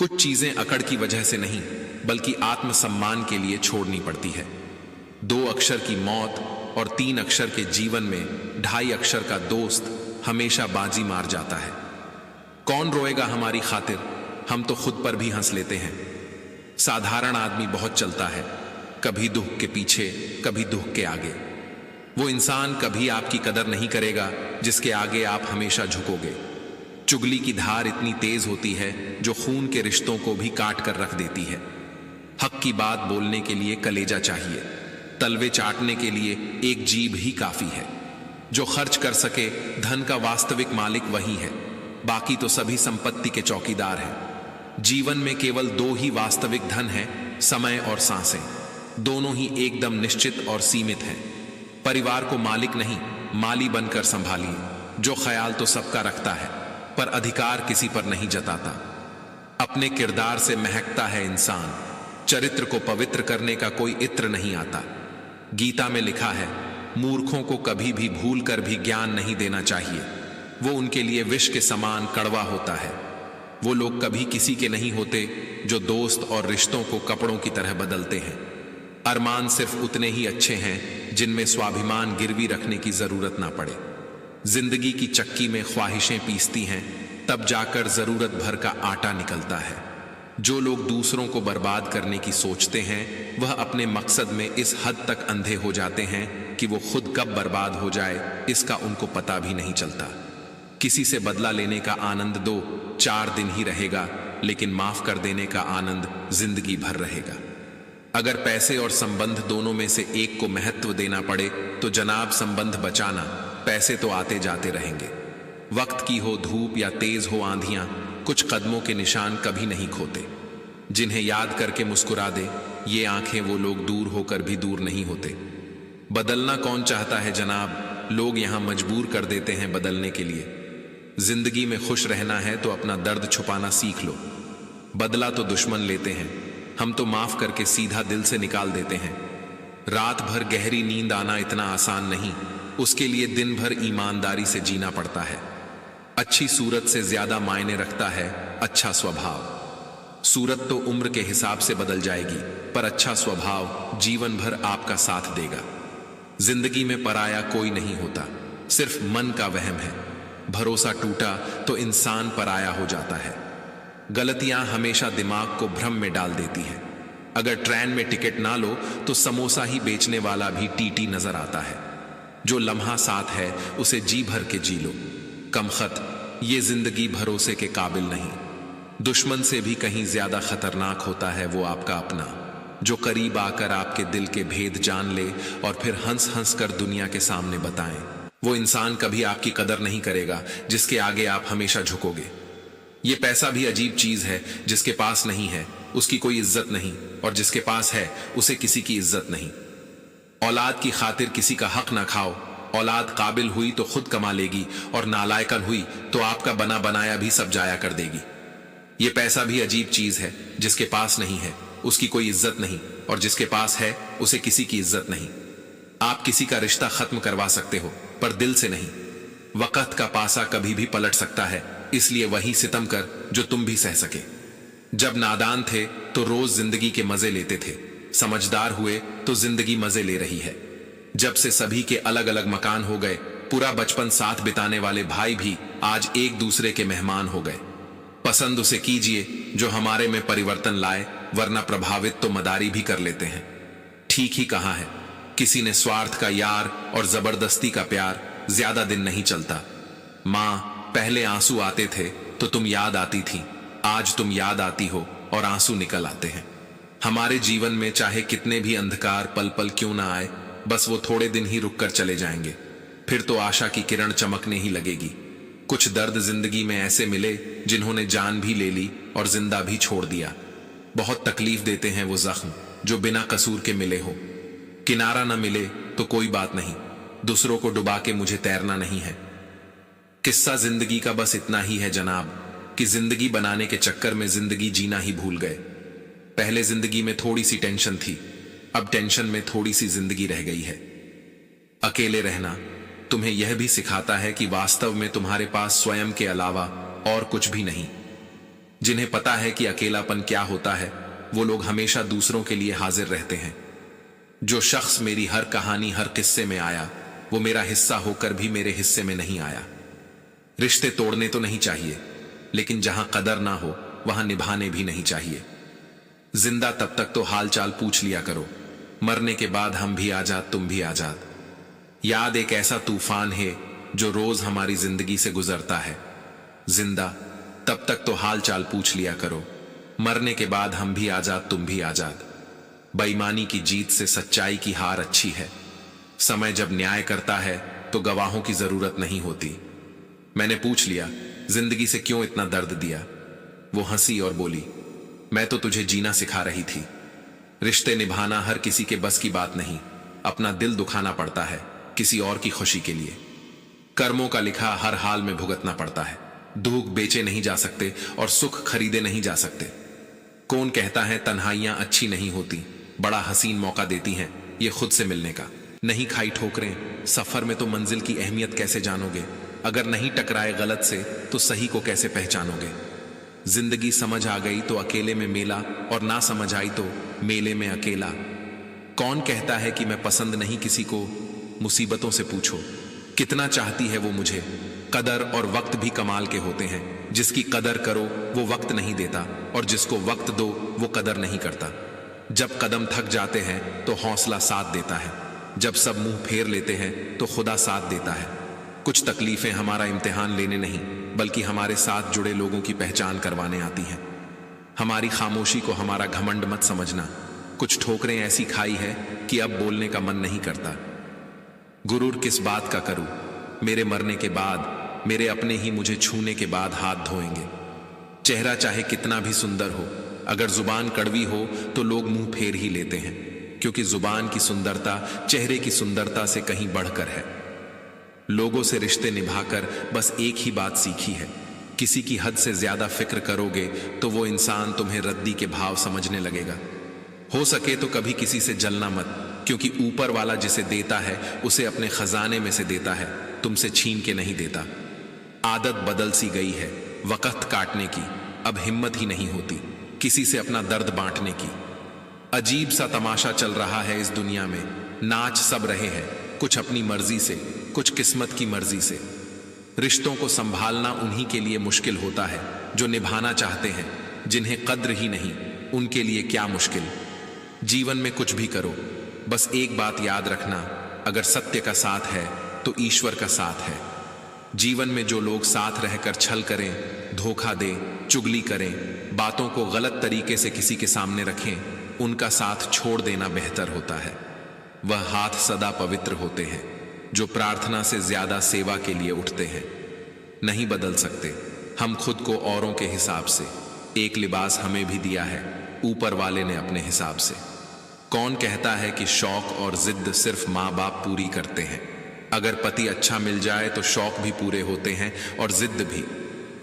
कुछ चीजें अकड़ की वजह से नहीं बल्कि आत्मसम्मान के लिए छोड़नी पड़ती है। 2 अक्षर की मौत और 3 अक्षर के जीवन में 2.5 अक्षर का दोस्त हमेशा बाजी मार जाता है। कौन रोएगा हमारी खातिर, हम तो खुद पर भी हंस लेते हैं। साधारण आदमी बहुत चलता है, कभी दुख के पीछे कभी दुख के आगे। वो इंसान कभी आपकी कदर नहीं करेगा जिसके आगे आप हमेशा झुकोगे। चुगली की धार इतनी तेज होती है जो खून के रिश्तों को भी काट कर रख देती है। हक की बात बोलने के लिए कलेजा चाहिए, तलवे चाटने के लिए एक जीभ ही काफी है। जो खर्च कर सके धन का वास्तविक मालिक वही है, बाकी तो सभी संपत्ति के चौकीदार हैं। जीवन में केवल 2 ही वास्तविक धन हैं, समय और सांसें। दोनों ही एकदम निश्चित और सीमित हैं। परिवार को मालिक नहीं माली बनकर संभालिए। जो ख्याल तो सबका रखता है पर अधिकार किसी पर नहीं जताता। अपने किरदार से महकता है इंसान, चरित्र को पवित्र करने का कोई इत्र नहीं आता। गीता में लिखा है, मूर्खों को कभी भी भूल कर भी ज्ञान नहीं देना चाहिए, वो उनके लिए विष के समान कड़वा होता है। वो लोग कभी किसी के नहीं होते जो दोस्त और रिश्तों को कपड़ों की तरह बदलते हैं। अरमान सिर्फ उतने ही अच्छे हैं जिनमें स्वाभिमान गिरवी रखने की जरूरत ना पड़े। जिंदगी की चक्की में ख्वाहिशें पीसती हैं, तब जाकर जरूरत भर का आटा निकलता है। जो लोग दूसरों को बर्बाद करने की सोचते हैं वह अपने मकसद में इस हद तक अंधे हो जाते हैं कि वो खुद कब बर्बाद हो जाए इसका उनको पता भी नहीं चलता। किसी से बदला लेने का आनंद 2-4 दिन ही रहेगा, लेकिन माफ कर देने का आनंद जिंदगी भर रहेगा। अगर पैसे और संबंध दोनों में से एक को महत्व देना पड़े तो जनाब संबंध बचाना, पैसे तो आते जाते रहेंगे। वक्त की हो धूप या तेज हो आंधियां, कुछ कदमों के निशान कभी नहीं खोते। जिन्हें याद करके मुस्कुरा दे ये आंखें, वो लोग दूर होकर भी दूर नहीं होते। बदलना कौन चाहता है जनाब, लोग यहां मजबूर कर देते हैं बदलने के लिए। जिंदगी में खुश रहना है तो अपना दर्द छुपाना सीख लो। बदला तो दुश्मन लेते हैं, हम तो माफ करके सीधा दिल से निकाल देते हैं। रात भर गहरी नींद आना इतना आसान नहीं, उसके लिए दिन भर ईमानदारी से जीना पड़ता है। अच्छी सूरत से ज्यादा मायने रखता है अच्छा स्वभाव। सूरत तो उम्र के हिसाब से बदल जाएगी, पर अच्छा स्वभाव जीवन भर आपका साथ देगा। जिंदगी में पराया कोई नहीं होता, सिर्फ मन का वहम है। भरोसा टूटा तो इंसान पराया हो जाता है। गलतियां हमेशा दिमाग को भ्रम में डाल देती हैं। अगर ट्रेन में टिकट ना लो तो समोसा ही बेचने वाला भी टीटी नजर आता है। जो लम्हा साथ है उसे जी भर के जी लो। कमखत, ये जिंदगी भरोसे के काबिल नहीं। दुश्मन से भी कहीं ज्यादा खतरनाक होता है वो आपका अपना, जो करीब आकर आपके दिल के भेद जान ले और फिर हंस हंस कर दुनिया के सामने बताएं। वो इंसान कभी आपकी कदर नहीं करेगा जिसके आगे आप हमेशा झुकोगे। ये पैसा भी अजीब चीज है, जिसके पास नहीं है उसकी कोई इज्जत नहीं, और जिसके पास है उसे किसी की इज्जत नहीं। औलाद की खातिर किसी का हक ना खाओ। औलाद काबिल हुई तो खुद कमा लेगी और नालायकन हुई तो आपका बना बनाया भी सब जाया कर देगी। ये पैसा भी अजीब चीज है, जिसके पास नहीं है उसकी कोई इज्जत नहीं, और जिसके पास है उसे किसी की इज्जत नहीं। आप किसी का रिश्ता खत्म करवा सकते हो पर दिल से नहीं। वक्त का पासा कभी भी पलट सकता है, इसलिए वही सितम कर जो तुम भी सह सके। जब नादान थे तो रोज जिंदगी के मजे लेते थे, समझदार हुए तो जिंदगी मजे ले रही है। जब से सभी के अलग अलग मकान हो गए, पूरा बचपन साथ बिताने वाले भाई भी आज एक दूसरे के मेहमान हो गए। पसंद उसे कीजिए जो हमारे में परिवर्तन लाए, वरना प्रभावित तो मदारी भी कर लेते हैं। ठीक ही कहा है, किसी ने स्वार्थ का यार और जबरदस्ती का प्यार ज्यादा दिन नहीं चलता। मां, पहले आंसू आते थे तो तुम याद आती थी, आज तुम याद आती हो और आंसू निकल आते हैं। हमारे जीवन में चाहे कितने भी अंधकार पल पल क्यों ना आए, बस वो थोड़े दिन ही रुक कर चले जाएंगे, फिर तो आशा की किरण चमकने ही लगेगी। कुछ दर्द जिंदगी में ऐसे मिले जिन्होंने जान भी ले ली और जिंदा भी छोड़ दिया। बहुत तकलीफ देते हैं वो जख्म जो बिना कसूर के मिले हो। किनारा न मिले तो कोई बात नहीं, दूसरों को डुबा के मुझे तैरना नहीं है। किस्सा जिंदगी का बस इतना ही है जनाब, कि जिंदगी बनाने के चक्कर में जिंदगी जीना ही भूल गए। पहले जिंदगी में थोड़ी सी टेंशन थी, अब टेंशन में थोड़ी सी जिंदगी रह गई है। अकेले रहना तुम्हें यह भी सिखाता है कि वास्तव में तुम्हारे पास स्वयं के अलावा और कुछ भी नहीं। जिन्हें पता है कि अकेलापन क्या होता है, वो लोग हमेशा दूसरों के लिए हाजिर रहते हैं। जो शख्स मेरी हर कहानी, हर किस्से में आया, वो मेरा हिस्सा होकर भी मेरे हिस्से में नहीं आया। रिश्ते तोड़ने तो नहीं चाहिए, लेकिन जहां कदर ना हो वहां निभाने भी नहीं चाहिए। जिंदा तब तक तो हाल चाल पूछ लिया करो, मरने के बाद हम भी आजाद, तुम भी आजाद। याद एक ऐसा तूफान है जो रोज हमारी जिंदगी से गुजरता है। जिंदा तब तक तो हाल चाल पूछ लिया करो, मरने के बाद हम भी आजाद, तुम भी आजाद। बेईमानी की जीत से सच्चाई की हार अच्छी है। समय जब न्याय करता है तो गवाहों की जरूरत नहीं होती। मैंने पूछ लिया, जिंदगी से क्यों इतना दर्द दिया? वो हंसी और बोली, मैं तो तुझे जीना सिखा रही थी। रिश्ते निभाना हर किसी के बस की बात नहीं। अपना दिल दुखाना पड़ता है किसी और की खुशी के लिए। कर्मों का लिखा हर हाल में भुगतना पड़ता है। दुख बेचे नहीं जा सकते और सुख खरीदे नहीं जा सकते। कौन कहता है तन्हाइयां अच्छी नहीं होती, बड़ा हसीन मौका देती हैं ये खुद से मिलने का। नहीं खाई ठोकरें सफर में तो मंजिल की अहमियत कैसे जानोगे? अगर नहीं टकराए गलत से तो सही को कैसे पहचानोगे? जिंदगी समझ आ गई तो अकेले में मेला, और ना समझ आई तो मेले में अकेला। कौन कहता है कि मैं पसंद नहीं किसी को? मुसीबतों से पूछो कितना चाहती है वो मुझे। कदर और वक्त भी कमाल के होते हैं। जिसकी कदर करो वो वक्त नहीं देता, और जिसको वक्त दो वो कदर नहीं करता। जब कदम थक जाते हैं तो हौसला साथ देता है। जब सब मुंह फेर लेते हैं तो खुदा साथ देता है। कुछ तकलीफें हमारा इम्तिहान लेने नहीं, बल्कि हमारे साथ जुड़े लोगों की पहचान करवाने आती हैं। हमारी खामोशी को हमारा घमंड मत समझना। कुछ ठोकरें ऐसी खाई है कि अब बोलने का मन नहीं करता। गुरूर किस बात का करूं? मेरे मरने के बाद मेरे अपने ही मुझे छूने के बाद हाथ धोएंगे। चेहरा चाहे कितना भी सुंदर हो, अगर जुबान कड़वी हो तो लोग मुंह फेर ही लेते हैं, क्योंकि जुबान की सुंदरता चेहरे की सुंदरता से कहीं बढ़कर है। लोगों से रिश्ते निभाकर बस एक ही बात सीखी है, किसी की हद से ज्यादा फिक्र करोगे तो वो इंसान तुम्हें रद्दी के भाव समझने लगेगा। हो सके तो कभी किसी से जलना मत, क्योंकि ऊपर वाला जिसे देता है उसे अपने खजाने में से देता है, तुमसे छीन के नहीं देता। आदत बदल सी गई है वक्त काटने की, अब हिम्मत ही नहीं होती किसी से अपना दर्द बांटने की। अजीब सा तमाशा चल रहा है इस दुनिया में, नाच सब रहे हैं, कुछ अपनी मर्जी से, कुछ किस्मत की मर्जी से। रिश्तों को संभालना उन्हीं के लिए मुश्किल होता है जो निभाना चाहते हैं। जिन्हें कद्र ही नहीं उनके लिए क्या मुश्किल। जीवन में कुछ भी करो, बस एक बात याद रखना, अगर सत्य का साथ है तो ईश्वर का साथ है। जीवन में जो लोग साथ रहकर छल करें, धोखा दें, चुगली करें, बातों को गलत तरीके से किसी के सामने रखें, उनका साथ छोड़ देना बेहतर होता है। वह हाथ सदा पवित्र होते हैं जो प्रार्थना से ज्यादा सेवा के लिए उठते हैं। नहीं बदल सकते हम खुद को औरों के हिसाब से। एक लिबास हमें भी दिया है ऊपर वाले ने अपने हिसाब से। कौन कहता है कि शौक और जिद सिर्फ माँ बाप पूरी करते हैं? अगर पति अच्छा मिल जाए तो शौक भी पूरे होते हैं और जिद भी।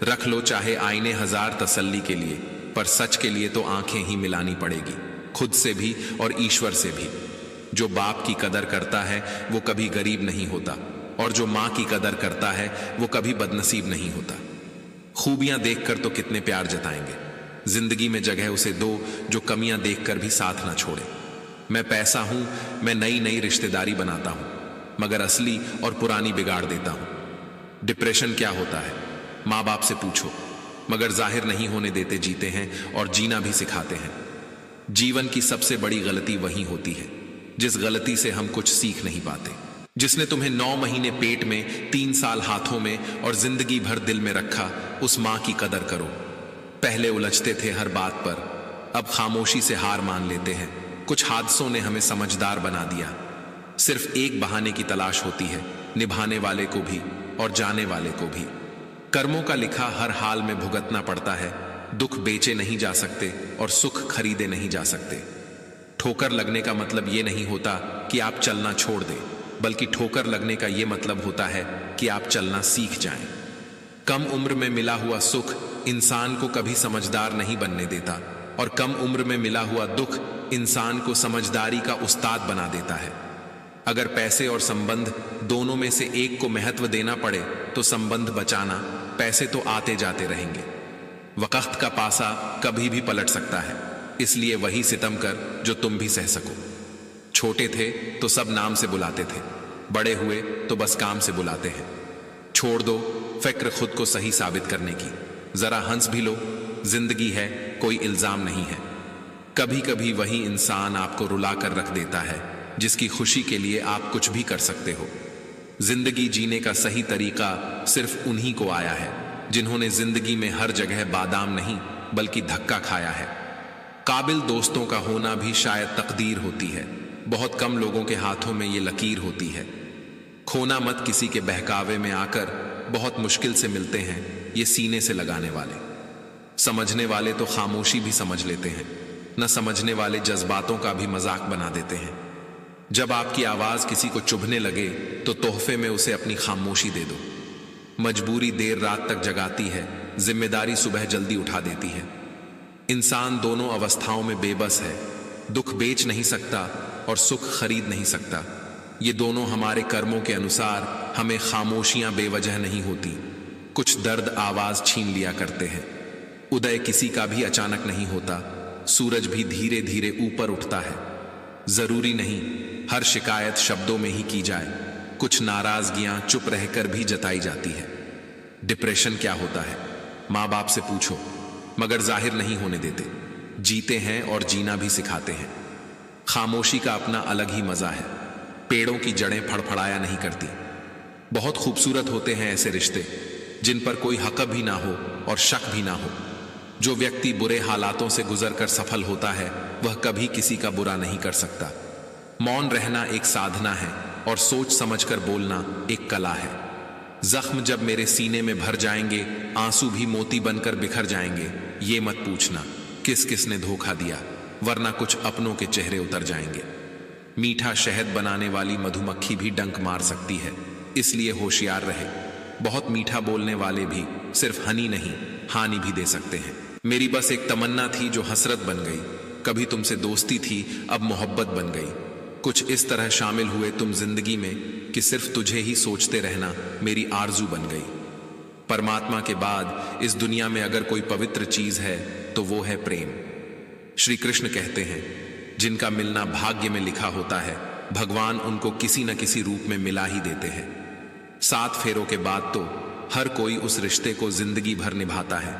रख लो चाहे आईने हजार तसल्ली के लिए, पर सच के लिए तो आंखें ही मिलानी पड़ेगी, खुद से भी और ईश्वर से भी। जो बाप की कदर करता है वो कभी गरीब नहीं होता, और जो माँ की कदर करता है वो कभी बदनसीब नहीं होता। खूबियां देखकर तो कितने प्यार जताएंगे, जिंदगी में जगह उसे दो जो कमियां देखकर भी साथ ना छोड़े। मैं पैसा हूं, मैं नई नई रिश्तेदारी बनाता हूं, मगर असली और पुरानी बिगाड़ देता हूं। डिप्रेशन क्या होता है माँ बाप से पूछो, मगर जाहिर नहीं होने देते जीते हैं और जीना भी सिखाते हैं। जीवन की सबसे बड़ी गलती वही होती है जिस गलती से हम कुछ सीख नहीं पाते। जिसने तुम्हें 9 महीने पेट में, 3 साल हाथों में और जिंदगी भर दिल में रखा, उस मां की कदर करो। पहले उलझते थे हर बात पर, अब खामोशी से हार मान लेते हैं। कुछ हादसों ने हमें समझदार बना दिया। सिर्फ एक बहाने की तलाश होती है, निभाने वाले को भी और जाने वाले को भी। कर्मों का लिखा हर हाल में भुगतना पड़ता है। दुख बेचे नहीं जा सकते और सुख खरीदे नहीं जा सकते। ठोकर लगने का मतलब यह नहीं होता कि आप चलना छोड़ दें, बल्कि ठोकर लगने का यह मतलब होता है कि आप चलना सीख जाएं। कम उम्र में मिला हुआ सुख इंसान को कभी समझदार नहीं बनने देता, और कम उम्र में मिला हुआ दुख इंसान को समझदारी का उस्ताद बना देता है। अगर पैसे और संबंध दोनों में से एक को महत्व देना पड़े तो संबंध बचाना, पैसे तो आते जाते रहेंगे। वक्त का पासा कभी भी पलट सकता है, इसलिए वही सितम कर जो तुम भी सह सको। छोटे थे तो सब नाम से बुलाते थे, बड़े हुए तो बस काम से बुलाते हैं। छोड़ दो फिक्र खुद को सही साबित करने की, जरा हंस भी लो, जिंदगी है, कोई इल्जाम नहीं है। कभी कभी वही इंसान आपको रुला कर रख देता है जिसकी खुशी के लिए आप कुछ भी कर सकते हो। जिंदगी जीने का सही तरीका सिर्फ उन्हीं को आया है जिन्होंने जिंदगी में हर जगह बादाम नहीं बल्कि धक्का खाया है। काबिल दोस्तों का होना भी शायद तकदीर होती है, बहुत कम लोगों के हाथों में ये लकीर होती है। खोना मत किसी के बहकावे में आकर, बहुत मुश्किल से मिलते हैं ये सीने से लगाने वाले। समझने वाले तो खामोशी भी समझ लेते हैं, न समझने वाले जज्बातों का भी मजाक बना देते हैं। जब आपकी आवाज किसी को चुभने लगे तो तोहफे में उसे अपनी खामोशी दे दो। मजबूरी देर रात तक जगाती है, जिम्मेदारी सुबह जल्दी उठा देती है। इंसान दोनों अवस्थाओं में बेबस है, दुख बेच नहीं सकता और सुख खरीद नहीं सकता। ये दोनों हमारे कर्मों के अनुसार हमें खामोशियां बेवजह नहीं होती, कुछ दर्द आवाज छीन लिया करते हैं। उदय किसी का भी अचानक नहीं होता, सूरज भी धीरे धीरे ऊपर उठता है। जरूरी नहीं हर शिकायत शब्दों में ही की जाए, कुछ नाराजगियां चुप रहकर भी जताई जाती है। डिप्रेशन क्या होता है माँ बाप से पूछो, मगर जाहिर नहीं होने देते। जीते हैं और जीना भी सिखाते हैं। खामोशी का अपना अलग ही मजा है, पेड़ों की जड़ें फड़फड़ाया नहीं करती। बहुत खूबसूरत होते हैं ऐसे रिश्ते जिन पर कोई हक भी ना हो और शक भी ना हो। जो व्यक्ति बुरे हालातों से गुजरकर सफल होता है वह कभी किसी का बुरा नहीं कर सकता। मौन रहना एक साधना है और सोच समझकर बोलना एक कला है। जख्म जब मेरे सीने में भर जाएंगे, आंसू भी मोती बनकर बिखर जाएंगे। ये मत पूछना किस किसने धोखा दिया, वरना कुछ अपनों के चेहरे उतर जाएंगे। मीठा शहद बनाने वाली मधुमक्खी भी डंक मार सकती है, इसलिए होशियार रहे। बहुत मीठा बोलने वाले भी सिर्फ हनी नहीं हानि भी दे सकते हैं। मेरी बस एक तमन्ना थी जो हसरत बन गई, कभी तुमसे दोस्ती थी अब मोहब्बत बन गई। कुछ इस तरह शामिल हुए तुम जिंदगी में कि सिर्फ तुझे ही सोचते रहना मेरी आरजू बन गई। परमात्मा के बाद इस दुनिया में अगर कोई पवित्र चीज है तो वो है प्रेम। श्री कृष्ण कहते हैं, जिनका मिलना भाग्य में लिखा होता है, भगवान उनको किसी न किसी रूप में मिला ही देते हैं। 7 फेरों के बाद तो हर कोई उस रिश्ते को जिंदगी भर निभाता है।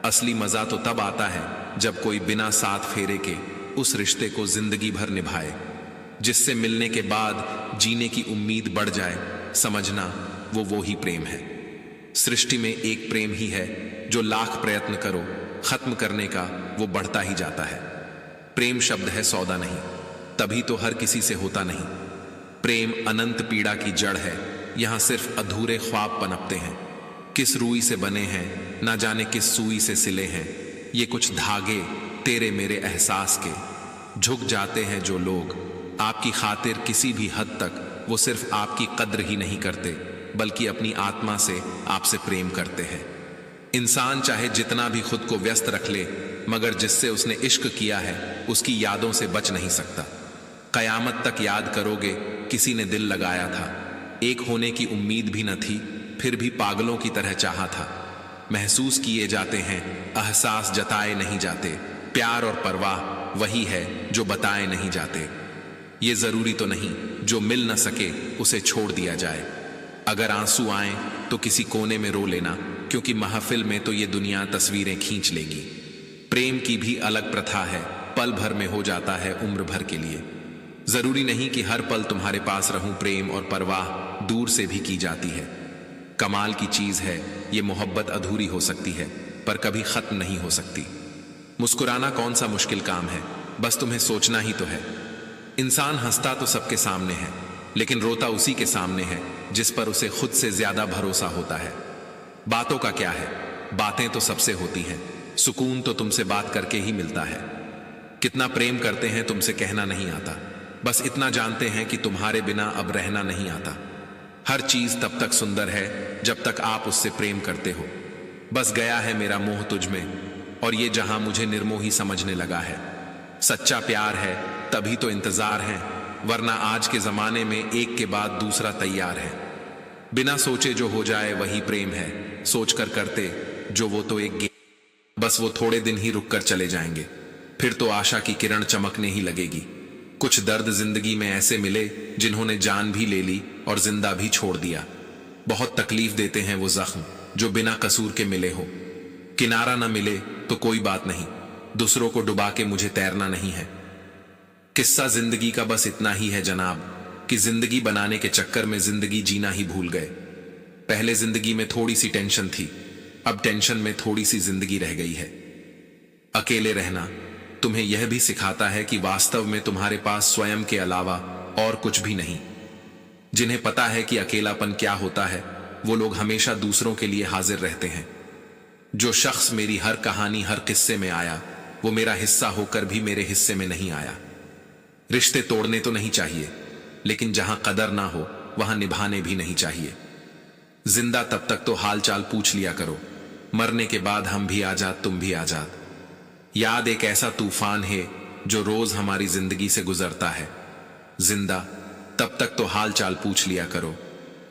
असली मजा तो तब आता है जब कोई बिना 7 फेरे के उस रिश्ते को जिंदगी भर निभाए, जिससे मिलने के बाद जीने की उम्मीद बढ़ जाए। समझना वो ही प्रेम है। सृष्टि में एक प्रेम ही है जो लाख प्रयत्न करो खत्म करने का वो बढ़ता ही जाता है। प्रेम शब्द है सौदा नहीं, तभी तो हर किसी से होता नहीं। प्रेम अनंत पीड़ा की जड़ है, यहां सिर्फ अधूरे ख्वाब पनपते हैं। किस रूई से बने हैं ना जाने किस सुई से सिले हैं, ये कुछ धागे तेरे मेरे एहसास के। झुक जाते हैं जो लोग आपकी खातिर किसी भी हद तक, वो सिर्फ आपकी कद्र ही नहीं करते बल्कि अपनी आत्मा से आपसे प्रेम करते हैं। इंसान चाहे जितना भी खुद को व्यस्त रख ले, मगर जिससे उसने इश्क किया है उसकी यादों से बच नहीं सकता। कयामत तक याद करोगे किसी ने दिल लगाया था, एक होने की उम्मीद भी न थी, फिर भी पागलों की तरह चाहा था। महसूस किए जाते हैं, एहसास जताए नहीं जाते। प्यार और परवाह वही है जो बताए नहीं जाते। ये जरूरी तो नहीं जो मिल न सके उसे छोड़ दिया जाए। अगर आंसू आए तो किसी कोने में रो लेना, क्योंकि महफिल में तो ये दुनिया तस्वीरें खींच लेगी। प्रेम की भी अलग प्रथा है, पल भर में हो जाता है उम्र भर के लिए। जरूरी नहीं कि हर पल तुम्हारे पास रहूं, प्रेम और परवाह दूर से भी की जाती है। कमाल की चीज है ये मोहब्बत अधूरी हो सकती है पर कभी खत्म नहीं हो सकती। मुस्कुराना कौन सा मुश्किल काम है, बस तुम्हें सोचना ही तो है। इंसान हंसता तो सबके सामने है, लेकिन रोता उसी के सामने है जिस पर उसे खुद से ज्यादा भरोसा होता है। बातों का क्या है, बातें तो सबसे होती हैं, सुकून तो तुमसे बात करके ही मिलता है। कितना प्रेम करते हैं तुमसे कहना नहीं आता, बस इतना जानते हैं कि तुम्हारे बिना अब रहना नहीं आता। हर चीज तब तक सुंदर है जब तक आप उससे प्रेम करते हो। बस गया है मेरा मोह तुझ में और ये जहां मुझे निर्मोही समझने लगा है। सच्चा प्यार है तभी तो इंतजार है, वरना आज के जमाने में एक के बाद दूसरा तैयार है। बिना सोचे जो हो जाए वही प्रेम है, सोच कर करते जो वो तो एक बस वो थोड़े दिन ही रुक कर चले जाएंगे, फिर तो आशा की किरण चमकने ही लगेगी। कुछ दर्द जिंदगी में ऐसे मिले जिन्होंने जान भी ले ली और जिंदा भी छोड़ दिया। बहुत तकलीफ देते हैं वो जख्म जो बिना कसूर के मिले हो। किनारा न मिले तो कोई बात नहीं, दूसरों को डुबा के मुझे तैरना नहीं है। किस्सा जिंदगी का बस इतना ही है जनाब कि जिंदगी बनाने के चक्कर में जिंदगी जीना ही भूल गए। पहले जिंदगी में थोड़ी सी टेंशन थी, अब टेंशन में थोड़ी सी जिंदगी रह गई है। अकेले रहना तुम्हें यह भी सिखाता है कि वास्तव में तुम्हारे पास स्वयं के अलावा और कुछ भी नहीं। जिन्हें पता है कि अकेलापन क्या होता है, वो लोग हमेशा दूसरों के लिए हाजिर रहते हैं। जो शख्स मेरी हर कहानी हर किस्से में आया, वो मेरा हिस्सा होकर भी मेरे हिस्से में नहीं आया। रिश्ते तोड़ने तो नहीं चाहिए, लेकिन जहां कदर ना हो वहां निभाने भी नहीं चाहिए। जिंदा तब तक तो हाल चाल पूछ लिया करो, मरने के बाद हम भी आजाद तुम भी आजाद। याद एक ऐसा तूफान है जो रोज हमारी जिंदगी से गुजरता है। जिंदा तब तक तो हाल चाल पूछ लिया करो,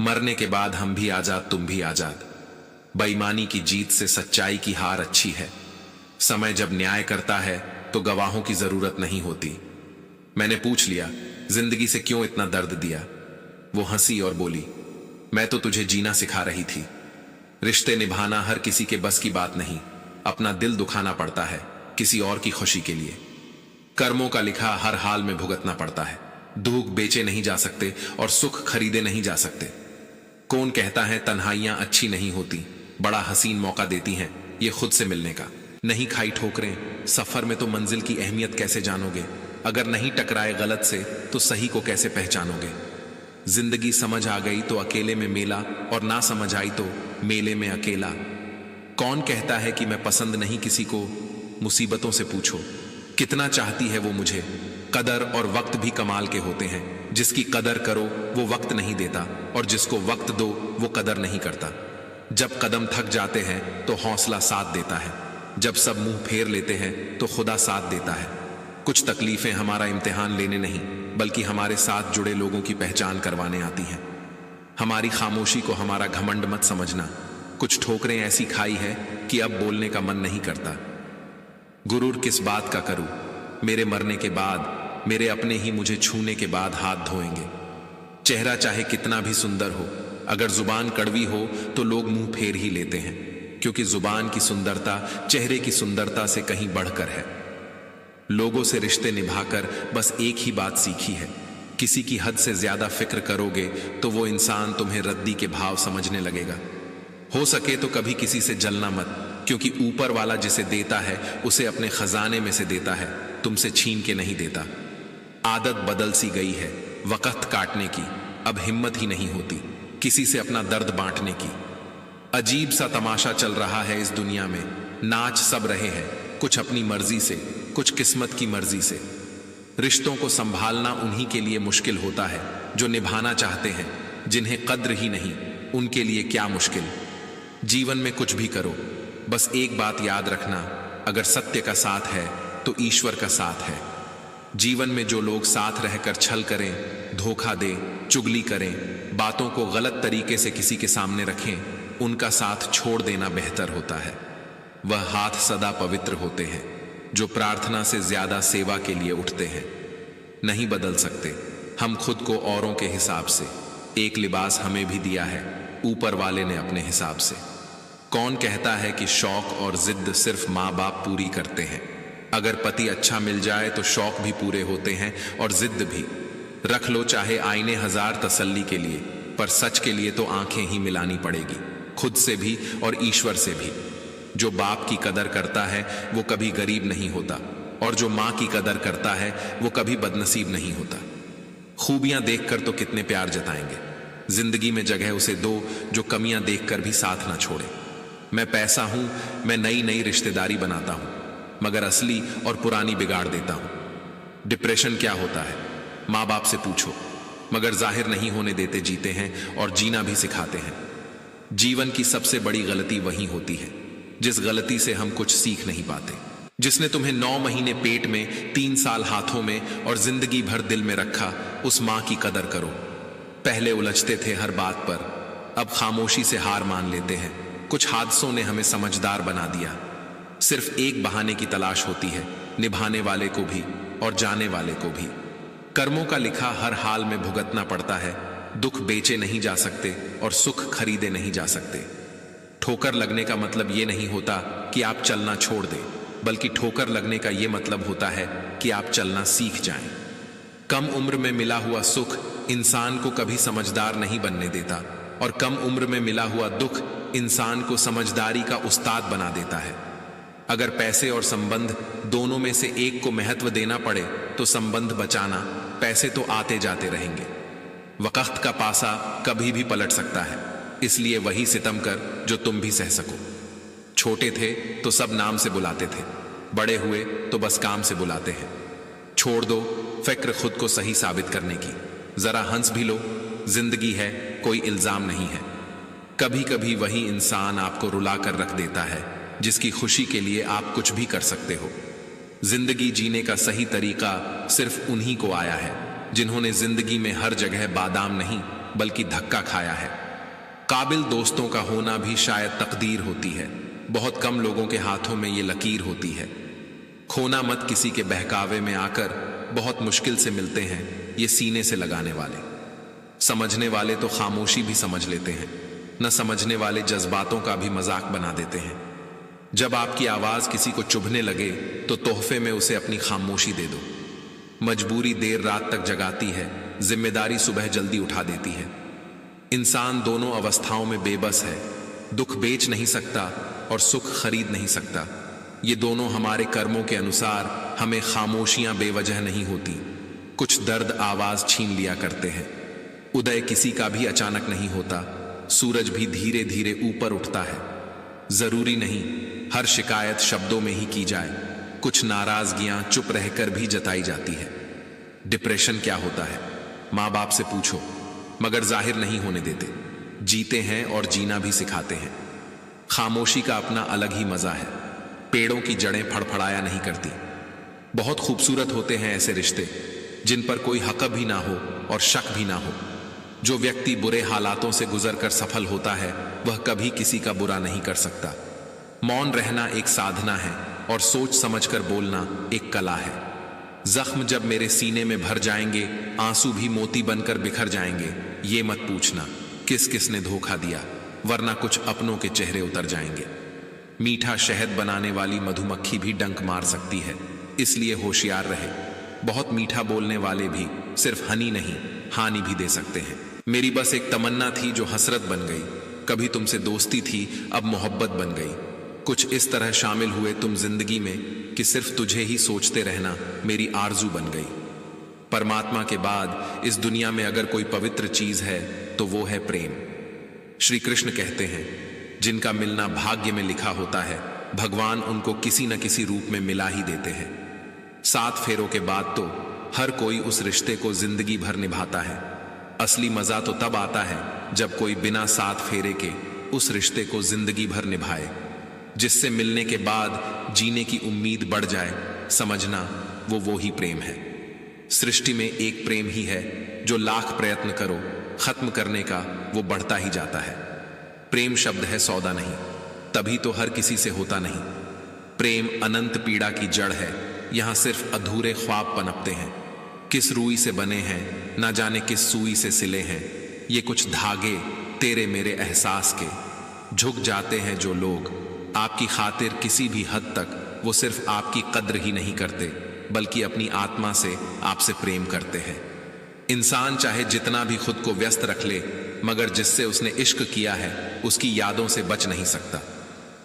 मरने के बाद हम भी आजाद तुम भी आजाद। बेईमानी की जीत से सच्चाई की हार अच्छी है। समय जब न्याय करता है तो गवाहों की जरूरत नहीं होती। मैंने पूछ लिया, जिंदगी से क्यों इतना दर्द दिया? वो हंसी और बोली, मैं तो तुझे जीना सिखा रही थी। रिश्ते निभाना हर किसी के बस की बात नहीं, अपना दिल दुखाना पड़ता है किसी और की खुशी के लिए। कर्मों का लिखा हर हाल में भुगतना पड़ता है। दुख बेचे नहीं जा सकते और सुख खरीदे नहीं जा सकते। कौन कहता है तन्हाइयां अच्छी नहीं होती, बड़ा हसीन मौका देती हैं ये खुद से मिलने का। नहीं खाई ठोकरें सफर में तो मंजिल की अहमियत कैसे जानोगे? अगर नहीं टकराए गलत से तो सही को कैसे पहचानोगे? जिंदगी समझ आ गई तो अकेले में मेला, और ना समझ आई तो मेले में अकेला। कौन कहता है कि मैं पसंद नहीं किसी को? मुसीबतों से पूछो कितना चाहती है वो मुझे। कदर और वक्त भी कमाल के होते हैं। जिसकी कदर करो वो वक्त नहीं देता, और जिसको वक्त दो वो कदर नहीं करता। जब कदम थक जाते हैं तो हौसला साथ देता है, जब सब मुंह फेर लेते हैं तो खुदा साथ देता है। कुछ तकलीफें हमारा इम्तिहान लेने नहीं, बल्कि हमारे साथ जुड़े लोगों की पहचान करवाने आती हैं। हमारी खामोशी को हमारा घमंड मत समझना। कुछ ठोकरें ऐसी खाई है कि अब बोलने का मन नहीं करता। गुरूर किस बात का करूं? मेरे मरने के बाद मेरे अपने ही मुझे छूने के बाद हाथ धोएंगे। चेहरा चाहे कितना भी सुंदर हो, अगर जुबान कड़वी हो तो लोग मुंह फेर ही लेते हैं, क्योंकि जुबान की सुंदरता चेहरे की सुंदरता से कहीं बढ़कर है। लोगों से रिश्ते निभाकर बस एक ही बात सीखी है, किसी की हद से ज्यादा फिक्र करोगे तो वो इंसान तुम्हें रद्दी के भाव समझने लगेगा। हो सके तो कभी किसी से जलना मत, क्योंकि ऊपर वाला जिसे देता है उसे अपने खजाने में से देता है, तुमसे छीन के नहीं देता। आदत बदल सी गई है वक्त काटने की, अब हिम्मत ही नहीं होती किसी से अपना दर्द बांटने की। अजीब सा तमाशा चल रहा है इस दुनिया में, नाच सब रहे हैं, कुछ अपनी मर्जी से, कुछ किस्मत की मर्जी से। रिश्तों को संभालना उन्हीं के लिए मुश्किल होता है जो निभाना चाहते हैं। जिन्हें कद्र ही नहीं उनके लिए क्या मुश्किल। जीवन में कुछ भी करो, बस एक बात याद रखना, अगर सत्य का साथ है तो ईश्वर का साथ है। जीवन में जो लोग साथ रहकर छल करें, धोखा दें, चुगली करें, बातों को गलत तरीके से किसी के सामने रखें, उनका साथ छोड़ देना बेहतर होता है। वह हाथ सदा पवित्र होते हैं जो प्रार्थना से ज्यादा सेवा के लिए उठते हैं। नहीं बदल सकते हम खुद को औरों के हिसाब से, एक लिबास हमें भी दिया है ऊपर वाले ने अपने हिसाब से। कौन कहता है कि शौक और जिद सिर्फ माँ बाप पूरी करते हैं? अगर पति अच्छा मिल जाए तो शौक भी पूरे होते हैं और जिद भी। रख लो चाहे आईने हजार तसल्ली के लिए, पर सच के लिए तो आंखें ही मिलानी पड़ेगी, खुद से भी और ईश्वर से भी। जो बाप की कदर करता है वो कभी गरीब नहीं होता, और जो माँ की कदर करता है वो कभी बदनसीब नहीं होता। खूबियां देखकर तो कितने प्यार जताएंगे, जिंदगी में जगह उसे दो जो कमियां देखकर भी साथ ना छोड़े। मैं पैसा हूं, मैं नई नई रिश्तेदारी बनाता हूं, मगर असली और पुरानी बिगाड़ देता हूं। डिप्रेशन क्या होता है माँ बाप से पूछो, मगर जाहिर नहीं होने देते जीते हैं और जीना भी सिखाते हैं। जीवन की सबसे बड़ी गलती वही होती है जिस गलती से हम कुछ सीख नहीं पाते। जिसने तुम्हें 9 महीने पेट में, 3 साल हाथों में और जिंदगी भर दिल में रखा, उस माँ की कदर करो। पहले उलझते थे हर बात पर, अब खामोशी से हार मान लेते हैं। कुछ हादसों ने हमें समझदार बना दिया। सिर्फ एक बहाने की तलाश होती है, निभाने वाले को भी और जाने वाले को भी। कर्मों का लिखा हर हाल में भुगतना पड़ता है। दुख बेचे नहीं जा सकते और सुख खरीदे नहीं जा सकते। ठोकर लगने का मतलब यह नहीं होता कि आप चलना छोड़ दें, बल्कि ठोकर लगने का यह मतलब होता है कि आप चलना सीख जाएं। कम उम्र में मिला हुआ सुख इंसान को कभी समझदार नहीं बनने देता, और कम उम्र में मिला हुआ दुख इंसान को समझदारी का उस्ताद बना देता है। अगर पैसे और संबंध दोनों में से एक को महत्व देना पड़े तो संबंध बचाना, पैसे तो आते जाते रहेंगे। वक्त का पासा कभी भी पलट सकता है, इसलिए वही सितम कर जो तुम भी सह सको। छोटे थे तो सब नाम से बुलाते थे, बड़े हुए तो बस काम से बुलाते हैं। छोड़ दो फिक्र खुद को सही साबित करने की, जरा हंस भी लो, जिंदगी है, कोई इल्जाम नहीं है। कभी कभी वही इंसान आपको रुला कर रख देता है जिसकी खुशी के लिए आप कुछ भी कर सकते हो। जिंदगी जीने का सही तरीका सिर्फ उन्हीं को आया है जिन्होंने जिंदगी में हर जगह बादाम नहीं बल्कि धक्का खाया है। काबिल दोस्तों का होना भी शायद तकदीर होती है, बहुत कम लोगों के हाथों में ये लकीर होती है। खोना मत किसी के बहकावे में आकर, बहुत मुश्किल से मिलते हैं ये सीने से लगाने वाले। समझने वाले तो खामोशी भी समझ लेते हैं, न समझने वाले जज्बातों का भी मजाक बना देते हैं। जब आपकी आवाज किसी को चुभने लगे तो तोहफे में उसे अपनी खामोशी दे दो। मजबूरी देर रात तक जगाती है, जिम्मेदारी सुबह जल्दी उठा देती है। इंसान दोनों अवस्थाओं में बेबस है, दुख बेच नहीं सकता और सुख खरीद नहीं सकता। ये दोनों हमारे कर्मों के अनुसार हमें खामोशियां बेवजह नहीं होती, कुछ दर्द आवाज छीन लिया करते हैं। उदय किसी का भी अचानक नहीं होता, सूरज भी धीरे धीरे ऊपर उठता है। जरूरी नहीं हर शिकायत शब्दों में ही की जाए, कुछ नाराजगियां चुप रहकर भी जताई जाती है। डिप्रेशन क्या होता है, माँ बाप से पूछो, मगर जाहिर नहीं होने देते। जीते हैं और जीना भी सिखाते हैं। खामोशी का अपना अलग ही मजा है, पेड़ों की जड़ें फड़फड़ाया नहीं करती। बहुत खूबसूरत होते हैं ऐसे रिश्ते जिन पर कोई हक भी ना हो और शक भी ना हो। जो व्यक्ति बुरे हालातों से गुजरकर सफल होता है वह कभी किसी का बुरा नहीं कर सकता। मौन रहना एक साधना है और सोच समझकर बोलना एक कला है। जख्म जब मेरे सीने में भर जाएंगे, आंसू भी मोती बनकर बिखर जाएंगे। ये मत पूछना किस किस ने धोखा दिया, वरना कुछ अपनों के चेहरे उतर जाएंगे। मीठा शहद बनाने वाली मधुमक्खी भी डंक मार सकती है, इसलिए होशियार रहे। बहुत मीठा बोलने वाले भी सिर्फ हनी नहीं हानि भी दे सकते हैं। मेरी बस एक तमन्ना थी जो हसरत बन गई, कभी तुमसे दोस्ती थी अब मोहब्बत बन गई। कुछ इस तरह शामिल हुए तुम जिंदगी में कि सिर्फ तुझे ही सोचते रहना मेरी आरजू बन गई। परमात्मा के बाद इस दुनिया में अगर कोई पवित्र चीज है तो वो है प्रेम। श्री कृष्ण कहते हैं, जिनका मिलना भाग्य में लिखा होता है, भगवान उनको किसी न किसी रूप में मिला ही देते हैं। 7 फेरों के बाद तो हर कोई उस रिश्ते को जिंदगी भर निभाता है। असली मजा तो तब आता है जब कोई बिना 7 फेरे के उस रिश्ते को जिंदगी भर निभाए, जिससे मिलने के बाद जीने की उम्मीद बढ़ जाए। समझना वो ही प्रेम है। सृष्टि में एक प्रेम ही है जो लाख प्रयत्न करो खत्म करने का वो बढ़ता ही जाता है। प्रेम शब्द है सौदा नहीं, तभी तो हर किसी से होता नहीं। प्रेम अनंत पीड़ा की जड़ है, यहां सिर्फ अधूरे ख्वाब पनपते हैं। किस रूई से बने हैं ना जाने किस सुई से सिले हैं, ये कुछ धागे तेरे मेरे एहसास के। झुक जाते हैं जो लोग आपकी खातिर किसी भी हद तक, वो सिर्फ आपकी कद्र ही नहीं करते बल्कि अपनी आत्मा से आपसे प्रेम करते हैं। इंसान चाहे जितना भी खुद को व्यस्त रख ले, मगर जिससे उसने इश्क किया है उसकी यादों से बच नहीं सकता।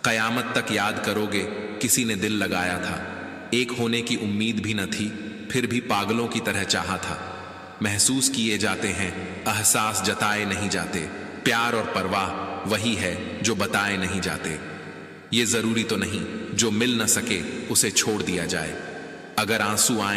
कयामत तक याद करोगे किसी ने दिल लगाया था, एक होने की उम्मीद भी न थी, फिर भी पागलों की तरह चाहा था। महसूस किए जाते हैं, एहसास जताए नहीं जाते। प्यार और परवाह वही है जो बताए नहीं जाते। ये जरूरी तो नहीं जो मिल न सके उसे छोड़ दिया जाए। अगर आंसू आए